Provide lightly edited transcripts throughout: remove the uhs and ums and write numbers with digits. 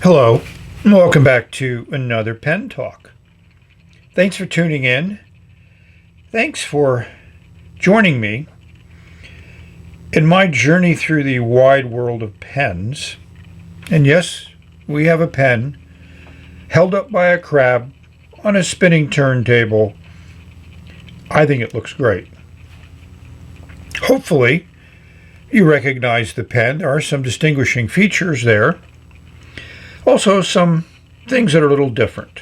Hello, and welcome back to another Pen Talk. Thanks for tuning in. Thanks for joining me in my journey through the wide world of pens. And yes, we have a pen held up by a crab on a spinning turntable. I think it looks great. Hopefully, you recognize the pen. There are some distinguishing features there. Also, some things that are a little different.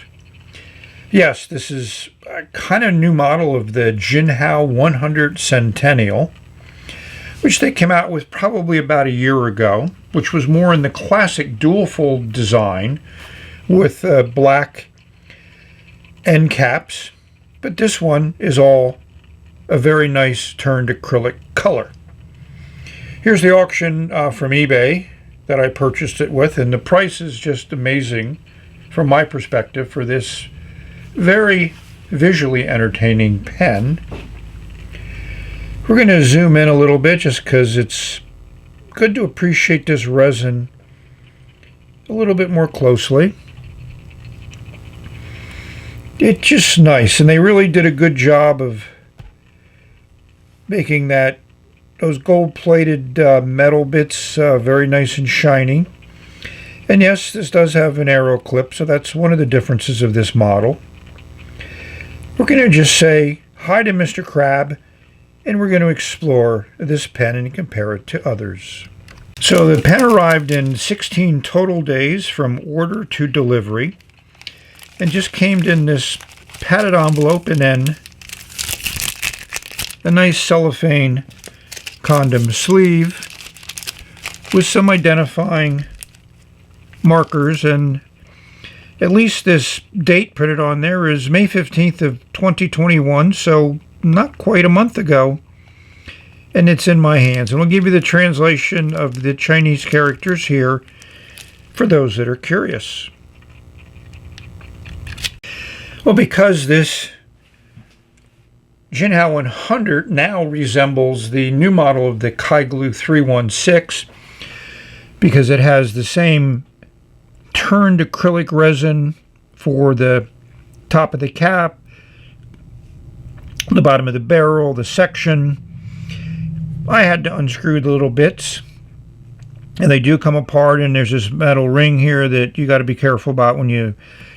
Yes, this is a kind of new model of the Jinhao 100 Centennial, which they came out with probably about a year ago, which was more in the classic dual-fold design with black end caps. But this one is all a very nice turned acrylic color. Here's the auction from eBay that I purchased it with, and the price is just amazing from my perspective for this very visually entertaining pen. We're going to zoom in a little bit just because it's good to appreciate this resin a little bit more closely. It's just nice, and they really did a good job of making those gold-plated metal bits very nice and shiny. And yes, this does have an arrow clip, so that's one of the differences of this model. We're going to just say hi to Mr. Crab, and we're going to explore this pen and compare it to others. So the pen arrived in 16 total days from order to delivery, and just came in this padded envelope and then a nice cellophane condom sleeve with some identifying markers, and at least this date printed on there is May 15th of 2021, so not quite a month ago, and it's in my hands. And I'll give you the translation of the Chinese characters here for those that are curious. Well, because this Jinhao 100 now resembles the new model of the Kaigalu 316 because it has the same turned acrylic resin for the top of the cap, the bottom of the barrel, the section. I had to unscrew the little bits, and they do come apart, and there's this metal ring here that you got to be careful about when you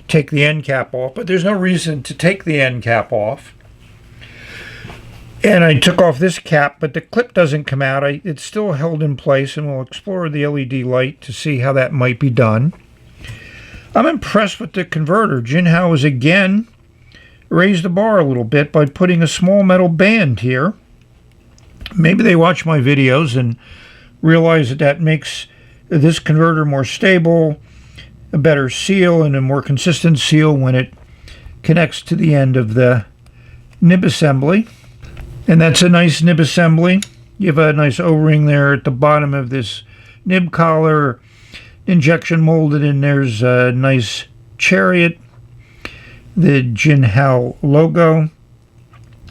take the end cap off, but there's no reason to take the end cap off. And I took off this cap, but the clip doesn't come out. It's still held in place, and we'll explore the LED light to see how that might be done. I'm impressed with the converter. Jinhao has again raised the bar a little bit by putting a small metal band here. Maybe they watch my videos and realize that makes this converter more stable, a better seal, and a more consistent seal when it connects to the end of the nib assembly. And that's a nice nib assembly. You have a nice O-ring there at the bottom of this nib collar, injection molded, and there's a nice chariot, the Jinhao logo.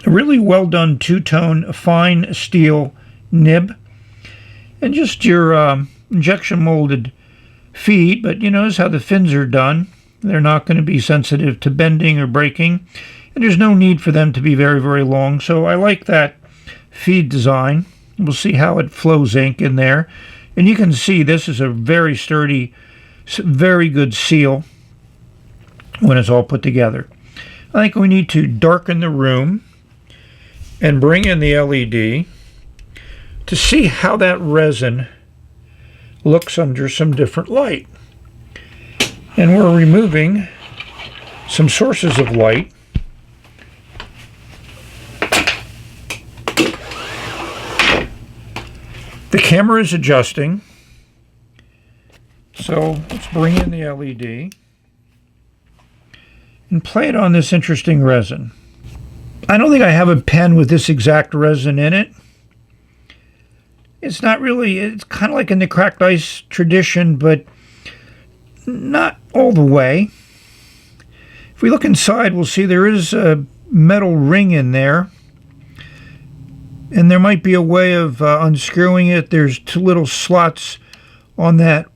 A really well done two-tone fine steel nib, and just your injection molded feet, but you notice how the fins are done. They're not going to be sensitive to bending or breaking. And there's no need for them to be very, very long. So I like that feed design. We'll see how it flows ink in there. And you can see this is a very sturdy, very good seal when it's all put together. I think we need to darken the room and bring in the LED to see how that resin looks under some different light. And we're removing some sources of light. The camera is adjusting, so let's bring in the LED and play it on this interesting resin. I don't think I have a pen with this exact resin in it. It's not really, it's kind of like in the cracked ice tradition, but not all the way. If we look inside, we'll see there is a metal ring in there. And there might be a way of unscrewing it. There's two little slots on that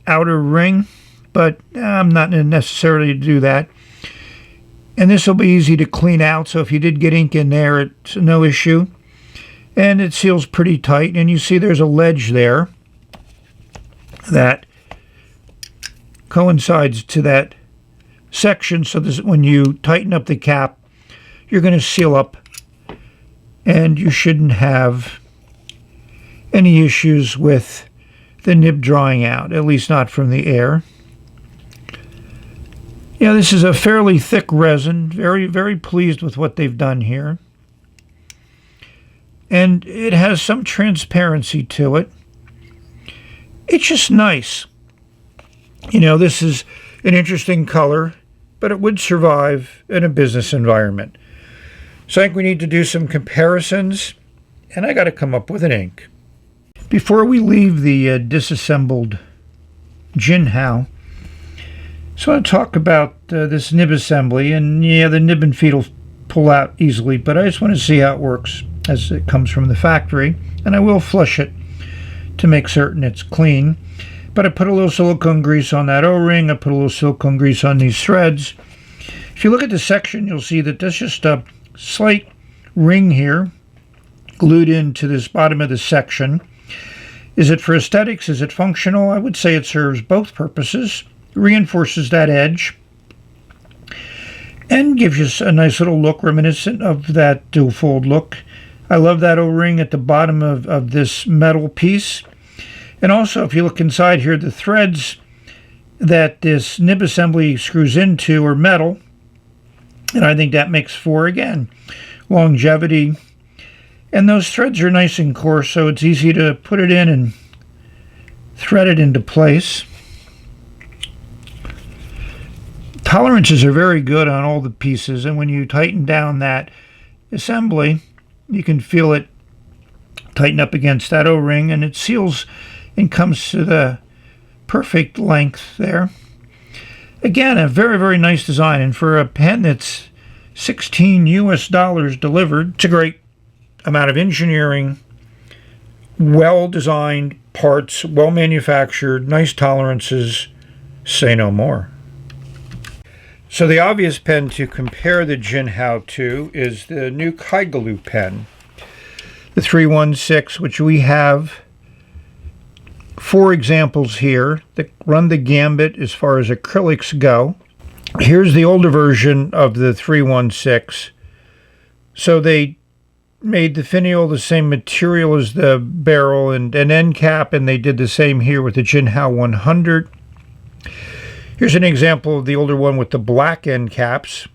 outer ring. but I'm not necessarily to do that. And this will be easy to clean out, so if you did get ink in there, it's no issue. And it seals pretty tight, and you see there's a ledge there that coincides to that section, so this, when you tighten up the cap, you're going to seal up, and you shouldn't have any issues with the nib drying out, at least not from the air. Yeah, this is a fairly thick resin. Very, very pleased with what they've done here. And it has some transparency to it. It's just nice. You know, this is an interesting color, but it would survive in a business environment. So I think we need to do some comparisons, and I got to come up with an ink. Before we leave the disassembled Jinhao, so I want to talk about this nib assembly, and yeah, the nib and feet will pull out easily, but I just want to see how it works as it comes from the factory, and I will flush it to make certain it's clean. But I put a little silicone grease on that O-ring, I put a little silicone grease on these threads. If you look at the section, you'll see that there's just a slight ring here glued into this bottom of the section. Is it for aesthetics? Is it functional? I would say it serves both purposes. Reinforces that edge and gives you a nice little look reminiscent of that dual fold look. I love that O-ring at the bottom of this metal piece. And also, if you look inside here, the threads that this nib assembly screws into are metal, and I think that makes for, again, longevity. And those threads are nice and coarse, so it's easy to put it in and thread it into place. Tolerances are very good on all the pieces, and when you tighten down that assembly, you can feel it tighten up against that O-ring, and it seals and comes to the perfect length there. Again, a very, very nice design, and for a pen that's $16 US delivered, it's a great amount of engineering, well-designed parts, well-manufactured, nice tolerances, say no more. So the obvious pen to compare the Jinhao to is the new Kaigalu pen, the 316, which we have 4 examples here that run the gambit as far as acrylics go. Here's the older version of the 316. So they made the finial the same material as the barrel and an end cap, and they did the same here with the Jinhao 100. Here's an example of the older one with the black end caps.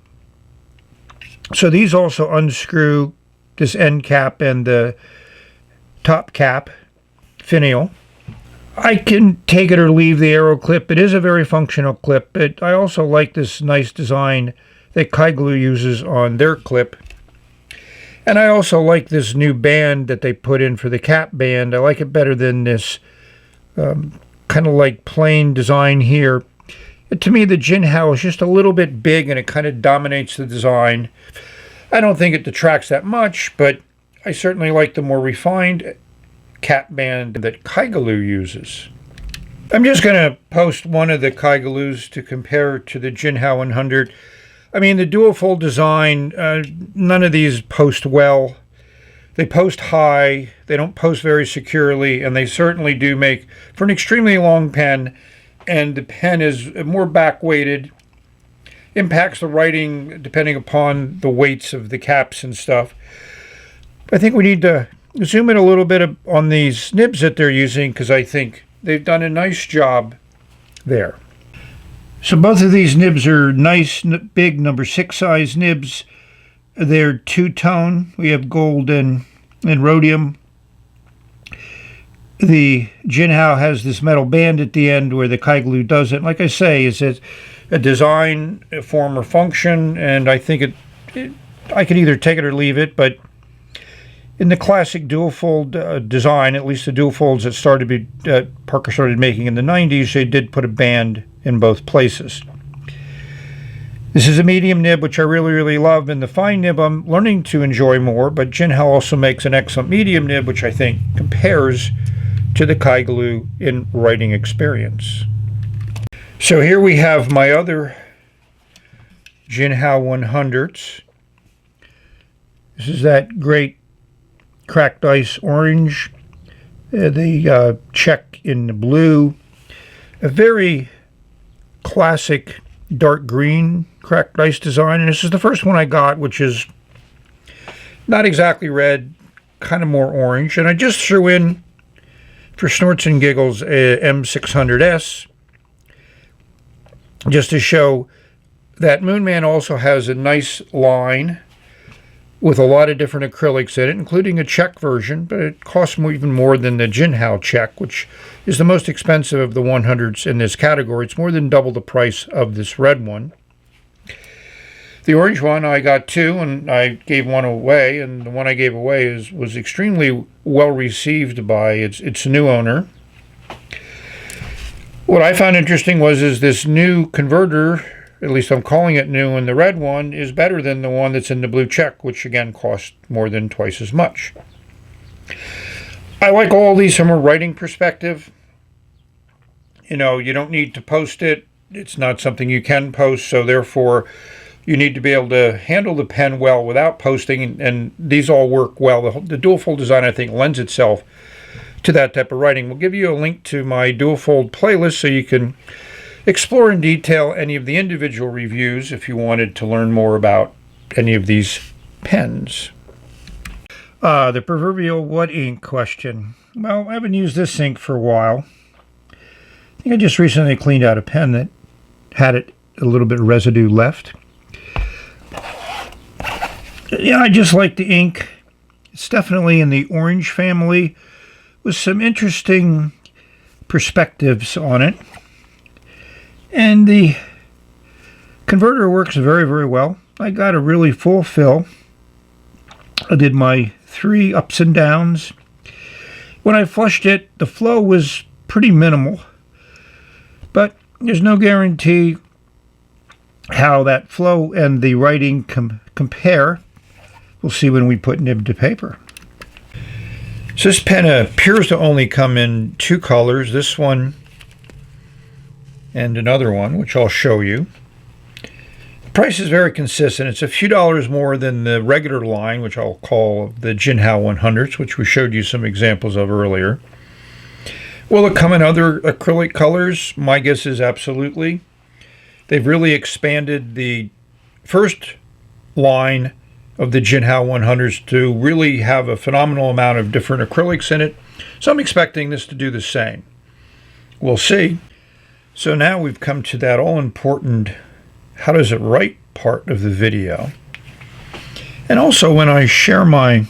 So these also unscrew this end cap and the top cap finial. I can take it or leave the arrow clip. It is a very functional clip, but I also like this nice design that Kaigalu uses on their clip. And I also like this new band that they put in for the cap band. I like it better than this kind of like plain design here. To me, the Jinhao is just a little bit big, and it kind of dominates the design. I don't think it detracts that much, but I certainly like the more refined cap band that Kaigalu uses. I'm just going to post one of the Kaigalus to compare to the Jinhao 100. I mean, the dual fold design, none of these post well. They post high, they don't post very securely, and they certainly do make for an extremely long pen. And the pen is more back-weighted, impacts the writing depending upon the weights of the caps and stuff. I think we need to zoom in a little bit on these nibs that they're using, because I think they've done a nice job there. So both of these nibs are nice, big number 6 size nibs. They're two-tone. We have gold and rhodium. The Jinhao has this metal band at the end where the Kaigalu doesn't. Like I say, it's a design, a form, or function, and I think I could either take it or leave it, but in the classic dual fold design, at least the dual folds that Parker started making in the 90s, they did put a band in both places. This is a medium nib, which I really, really love, and the fine nib I'm learning to enjoy more, but Jinhao also makes an excellent medium nib, which I think compares to the Kaigalu in writing experience. So here we have my other Jinhao 100s. This is that great cracked ice orange, the check in the blue, a very classic dark green cracked ice design, and this is the first one I got, which is not exactly red, kind of more orange, and I just threw in, for snorts and giggles, a M600S, just to show that Moonman also has a nice line with a lot of different acrylics in it, including a check version, but it costs even more than the Jinhao check, which is the most expensive of the 100s in this category. It's more than double the price of this red one. The orange one, I got two, and I gave one away, and the one I gave away was extremely well received by its new owner. What I found interesting is this new converter, at least I'm calling it new, and the red one is better than the one that's in the blue check, which again costs more than twice as much. I like all these from a writing perspective. You know, you don't need to post it. It's not something you can post, so therefore you need to be able to handle the pen well without posting, and these all work well. The dual fold design, I think, lends itself to that type of writing. We'll give you a link to my dual fold playlist so you can explore in detail any of the individual reviews if you wanted to learn more about any of these pens. The proverbial what ink question. Well, I haven't used this ink for a while. I think I just recently cleaned out a pen that had a little bit of residue left. Yeah, I just like the ink. It's definitely in the orange family with some interesting perspectives on it. And the converter works very, very well. I got a really full fill. I did my 3 ups and downs. When I flushed it, the flow was pretty minimal. But there's no guarantee how that flow and the writing compare. We'll see when we put nib to paper. So this pen appears to only come in 2 colors. This one and another one, which I'll show you. The price is very consistent. It's a few dollars more than the regular line, which I'll call the Jinhao 100s, which we showed you some examples of earlier. Will it come in other acrylic colors? My guess is absolutely. They've really expanded the first line of the Jinhao 100s to really have a phenomenal amount of different acrylics in it. So I'm expecting this to do the same. We'll see. So now we've come to that all-important how does it write part of the video. And also when I share my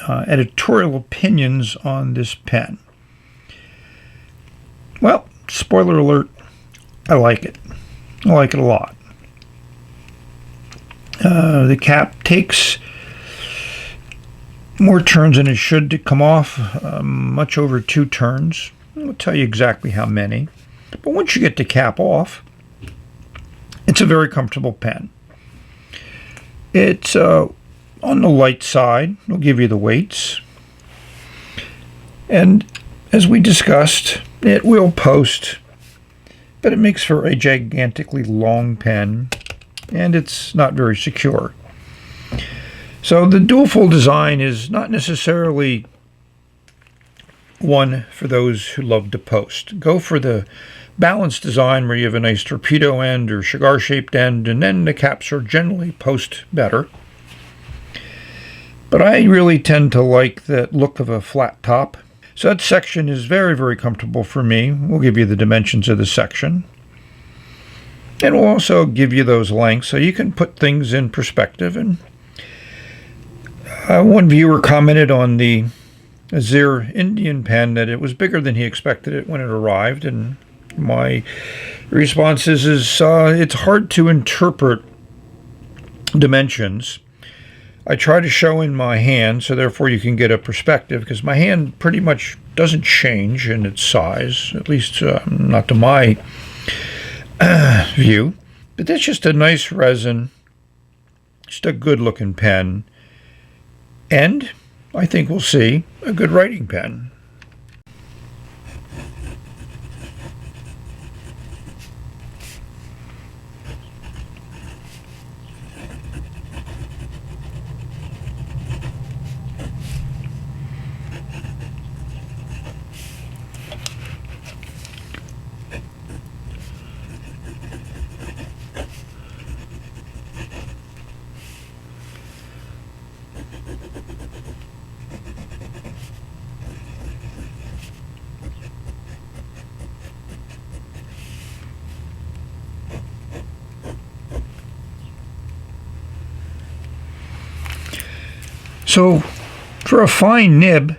editorial opinions on this pen. Well, spoiler alert, I like it. I like it a lot. The cap takes more turns than it should to come off, much over 2 turns. I'll tell you exactly how many. But once you get the cap off, it's a very comfortable pen. It's on the light side. I'll give you the weights. And as we discussed, it will post, but it makes for a gigantically long pen, and it's not very secure. So the dual fold design is not necessarily one for those who love to post. Go for the balanced design where you have a nice torpedo end or cigar-shaped end, and then the caps are generally post better. But I really tend to like the look of a flat top. So that section is very, very comfortable for me. We'll give you the dimensions of the section. And we'll also give you those lengths so you can put things in perspective. And one viewer commented on the Azir Indian pen that it was bigger than he expected it when it arrived. And my response is it's hard to interpret dimensions. I try to show in my hand, so therefore you can get a perspective, because my hand pretty much doesn't change in its size, at least not to my view. But that's just a nice resin, just a good looking pen, and I think we'll see a good writing pen. So for a fine nib,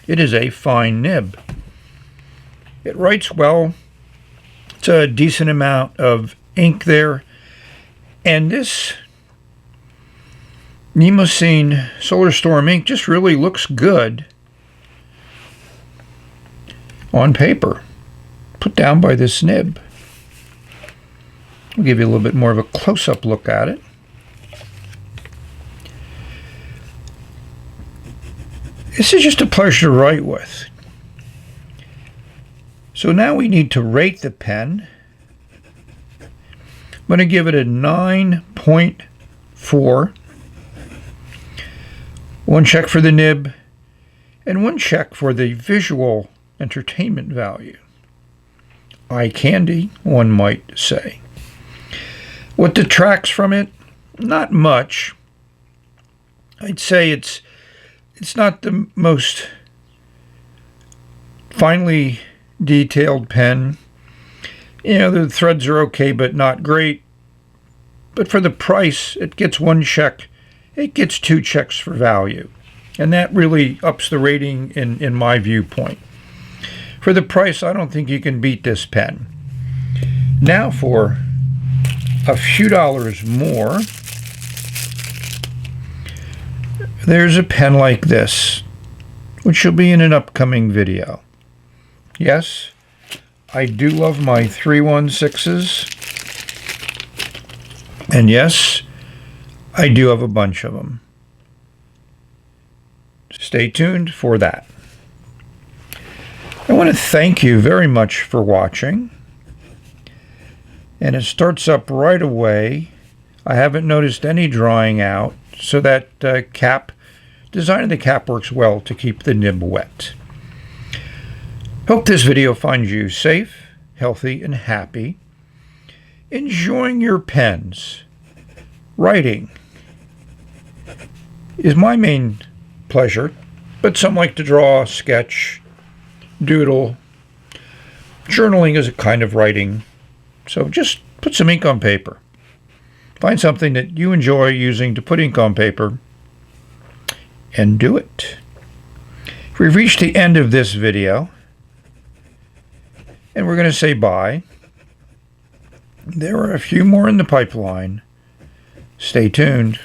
it is a fine nib. It writes well. It's a decent amount of ink there. And this Nemosine Solar Storm ink just really looks good on paper, put down by this nib. I'll give you a little bit more of a close-up look at it. This is just a pleasure to write with. So now we need to rate the pen. I'm going to give it a 9.4. One check for the nib, and one check for the visual entertainment value. Eye candy, one might say. What detracts from it? Not much. I'd say it's not the most finely detailed pen. You know, the threads are okay, but not great. But for the price, it gets one check. It gets two checks for value. And that really ups the rating in my viewpoint. For the price, I don't think you can beat this pen. Now for a few dollars more, there's a pen like this, which will be in an upcoming video. Yes, I do love my 316s. And yes, I do have a bunch of them. Stay tuned for that. I want to thank you very much for watching. And it starts up right away. I haven't noticed any drying out, so that design of the cap works well to keep the nib wet. Hope this video finds you safe, healthy, and happy, enjoying your pens. Writing is my main pleasure, but some like to draw, sketch, doodle. Journaling is a kind of writing, so just put some ink on paper. Find something that you enjoy using to put ink on paper and do it. We've reached the end of this video, and we're going to say bye. There are a few more in the pipeline. Stay tuned.